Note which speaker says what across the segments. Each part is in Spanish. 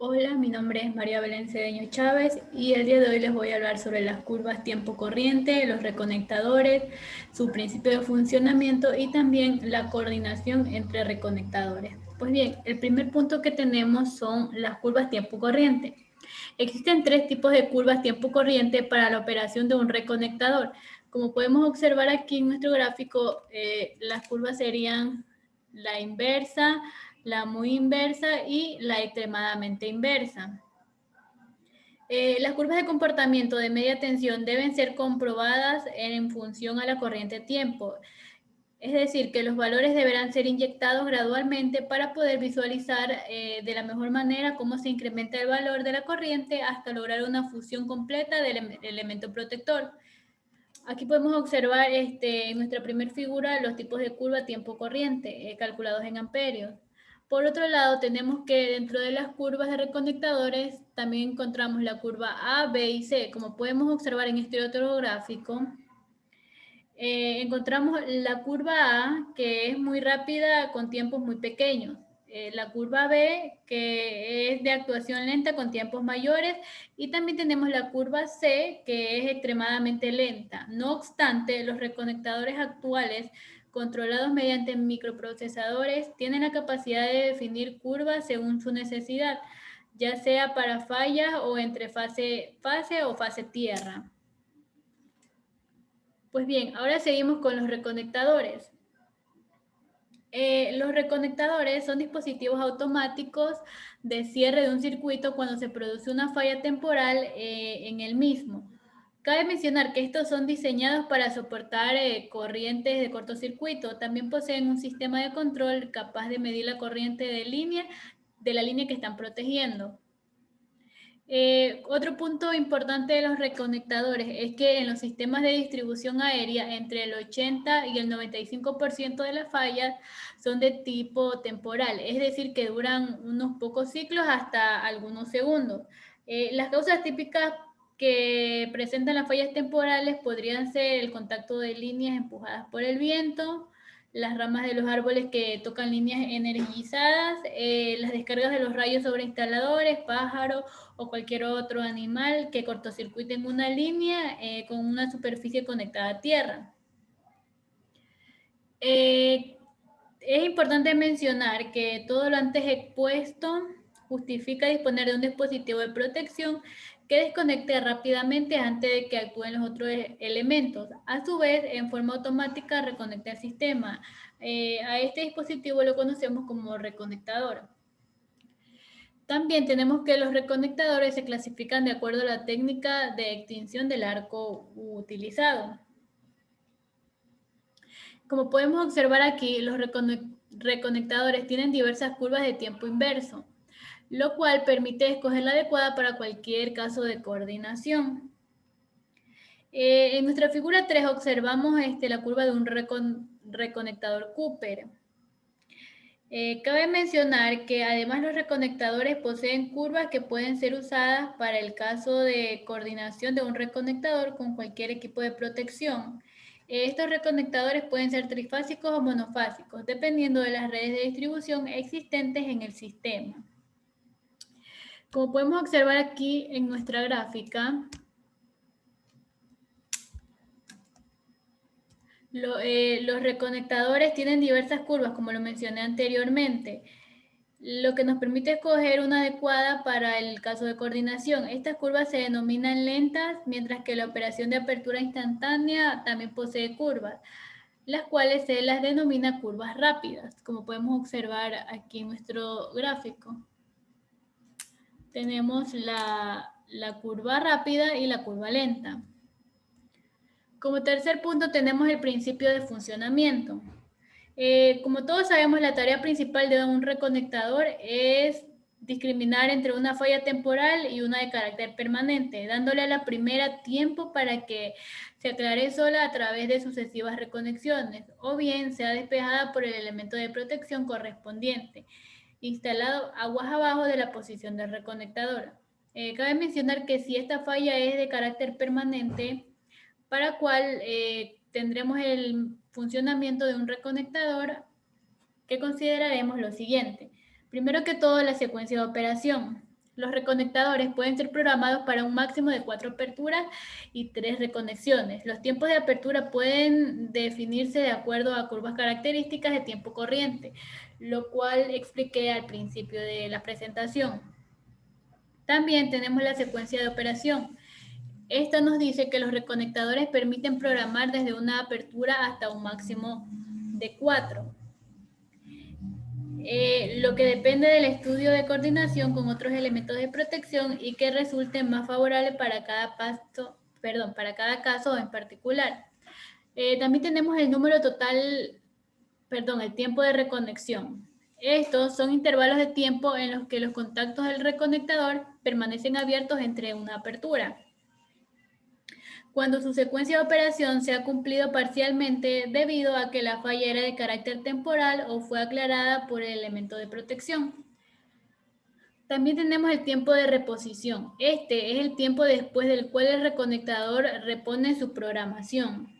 Speaker 1: Hola, mi nombre es María Belén Cedeño Chávez y el día de hoy les voy a hablar sobre las curvas tiempo corriente, los reconectadores, su principio de funcionamiento y también la coordinación entre reconectadores. Pues bien, el primer punto que tenemos son las curvas tiempo corriente. Existen tres tipos de curvas tiempo corriente para la operación de un reconectador. Como podemos observar aquí en nuestro gráfico, las curvas serían la inversa, la muy inversa y la extremadamente inversa. Las curvas de comportamiento de media tensión deben ser comprobadas en función a la corriente de tiempo. Es decir, que los valores deberán ser inyectados gradualmente para poder visualizar de la mejor manera cómo se incrementa el valor de la corriente hasta lograr una fusión completa del elemento protector. Aquí podemos observar en nuestra primera figura los tipos de curva tiempo corriente calculados en amperios. Por otro lado, tenemos que dentro de las curvas de reconectadores también encontramos la curva A, B y C. Como podemos observar en este otro gráfico, encontramos la curva A, que es muy rápida con tiempos muy pequeños. La curva B, que es de actuación lenta con tiempos mayores. Y también tenemos la curva C, que es extremadamente lenta. No obstante, los reconectadores actuales, controlados mediante microprocesadores, tienen la capacidad de definir curvas según su necesidad, ya sea para fallas o entre fase o fase tierra. Pues bien, ahora seguimos con los reconectadores. Los reconectadores son dispositivos automáticos de cierre de un circuito cuando se produce una falla temporal en el mismo. Cabe mencionar que estos son diseñados para soportar corrientes de cortocircuito. También poseen un sistema de control capaz de medir la corriente de la línea que están protegiendo. Otro punto importante de los reconectadores es que en los sistemas de distribución aérea, entre el 80 y el 95% de las fallas son de tipo temporal, es decir, que duran unos pocos ciclos hasta algunos segundos. Las causas típicas que presentan las fallas temporales podrían ser el contacto de líneas empujadas por el viento, las ramas de los árboles que tocan líneas energizadas, las descargas de los rayos sobre instaladores, pájaros o cualquier otro animal que cortocircuiten una línea con una superficie conectada a tierra. Eh, es importante mencionar que todo lo antes expuesto justifica disponer de un dispositivo de protección que desconecte rápidamente antes de que actúen los otros elementos. A su vez, en forma automática, reconecta el sistema. A este dispositivo lo conocemos como reconectador. También tenemos que los reconectadores se clasifican de acuerdo a la técnica de extinción del arco utilizado. Como podemos observar aquí, los reconectadores tienen diversas curvas de tiempo inverso, lo cual permite escoger la adecuada para cualquier caso de coordinación. En nuestra figura 3 observamos la curva de un reconectador Cooper. Cabe mencionar que además los reconectadores poseen curvas que pueden ser usadas para el caso de coordinación de un reconectador con cualquier equipo de protección. Estos reconectadores pueden ser trifásicos o monofásicos, dependiendo de las redes de distribución existentes en el sistema. Como podemos observar aquí en nuestra gráfica, los reconectadores tienen diversas curvas, como lo mencioné anteriormente, lo que nos permite escoger una adecuada para el caso de coordinación. Estas curvas se denominan lentas, mientras que la operación de apertura instantánea también posee curvas, las cuales se las denomina curvas rápidas, como podemos observar aquí en nuestro gráfico. Tenemos la curva rápida y la curva lenta. Como tercer punto tenemos el principio de funcionamiento. Como todos sabemos, la tarea principal de un reconectador es discriminar entre una falla temporal y una de carácter permanente, dándole a la primera tiempo para que se aclare sola a través de sucesivas reconexiones, o bien sea despejada por el elemento de protección correspondiente, instalado aguas abajo de la posición del reconectador. Cabe mencionar que si esta falla es de carácter permanente, para cual tendremos el funcionamiento de un reconectador, que consideraremos lo siguiente. Primero que todo, la secuencia de operación. Los reconectadores pueden ser programados para un máximo de 4 aperturas y 3 reconexiones. Los tiempos de apertura pueden definirse de acuerdo a curvas características de tiempo corriente, lo cual expliqué al principio de la presentación. También tenemos la secuencia de operación. Esta nos dice que los reconectadores permiten programar desde una apertura hasta un máximo de 4. Lo que depende del estudio de coordinación con otros elementos de protección y que resulte más favorable para cada para cada caso en particular. También tenemos el número total, el tiempo de reconexión. Estos son intervalos de tiempo en los que los contactos del reconectador permanecen abiertos entre una apertura. Cuando su secuencia de operación se ha cumplido parcialmente debido a que la falla era de carácter temporal o fue aclarada por el elemento de protección. También tenemos el tiempo de reposición. Este es el tiempo después del cual el reconectador repone su programación.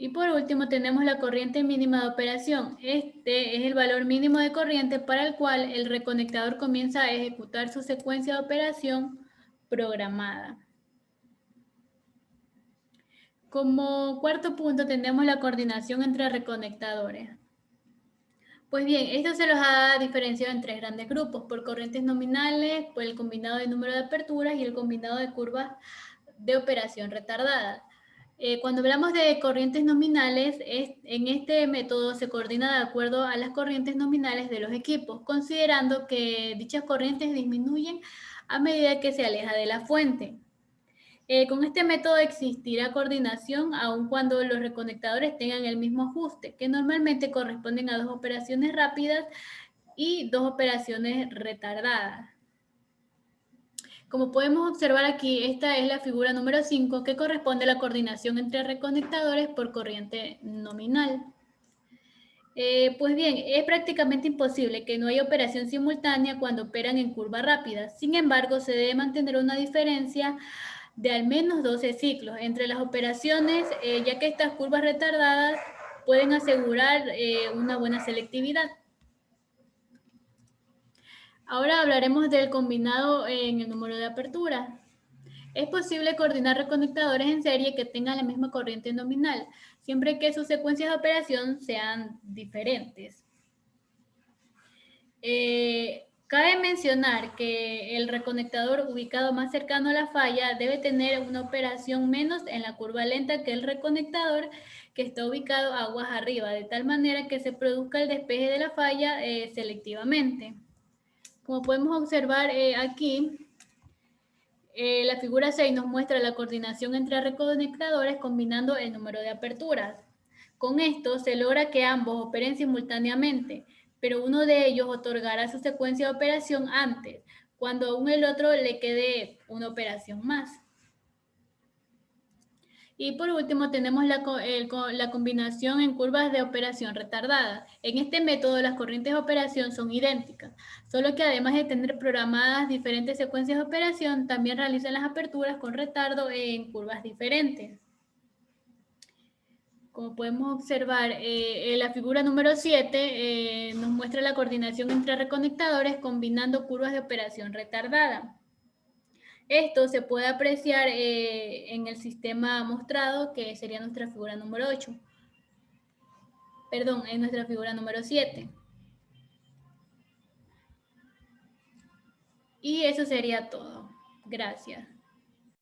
Speaker 1: Y por último tenemos la corriente mínima de operación. Este es el valor mínimo de corriente para el cual el reconectador comienza a ejecutar su secuencia de operación programada. Como cuarto punto tenemos la coordinación entre reconectadores. Pues bien, esto se los ha diferenciado en 3 grandes grupos, por corrientes nominales, por el combinado de número de aperturas y el combinado de curvas de operación retardada. Cuando hablamos de corrientes nominales, en este método se coordina de acuerdo a las corrientes nominales de los equipos, considerando que dichas corrientes disminuyen a medida que se aleja de la fuente. Con este método existirá coordinación aun cuando los reconectadores tengan el mismo ajuste, que normalmente corresponden a 2 operaciones rápidas y 2 operaciones retardadas. Como podemos observar aquí, esta es la figura número 5 que corresponde a la coordinación entre reconectadores por corriente nominal. Pues bien, es prácticamente imposible que no haya operación simultánea cuando operan en curva rápida. Sin embargo, se debe mantener una diferencia de al menos 12 ciclos entre las operaciones, ya que estas curvas retardadas pueden asegurar una buena selectividad. Ahora hablaremos del combinado en el número de aperturas. Es posible coordinar reconectadores en serie que tengan la misma corriente nominal, siempre que sus secuencias de operación sean diferentes. Cabe mencionar que el reconectador ubicado más cercano a la falla debe tener una operación menos en la curva lenta que el reconectador que está ubicado aguas arriba, de tal manera que se produzca el despeje de la falla selectivamente. Como podemos observar aquí, la figura 6 nos muestra la coordinación entre reconectadores combinando el número de aperturas. Con esto se logra que ambos operen simultáneamente, pero uno de ellos otorgará su secuencia de operación antes, cuando aún el otro le quede una operación más. Y por último tenemos la combinación en curvas de operación retardada. En este método las corrientes de operación son idénticas, solo que además de tener programadas diferentes secuencias de operación, también realizan las aperturas con retardo en curvas diferentes. Como podemos observar, la figura número 7 nos muestra la coordinación entre reconectadores combinando curvas de operación retardada. Esto se puede apreciar en el sistema mostrado, que sería nuestra figura número 8. Perdón, en nuestra figura número 7. Y eso sería todo. Gracias.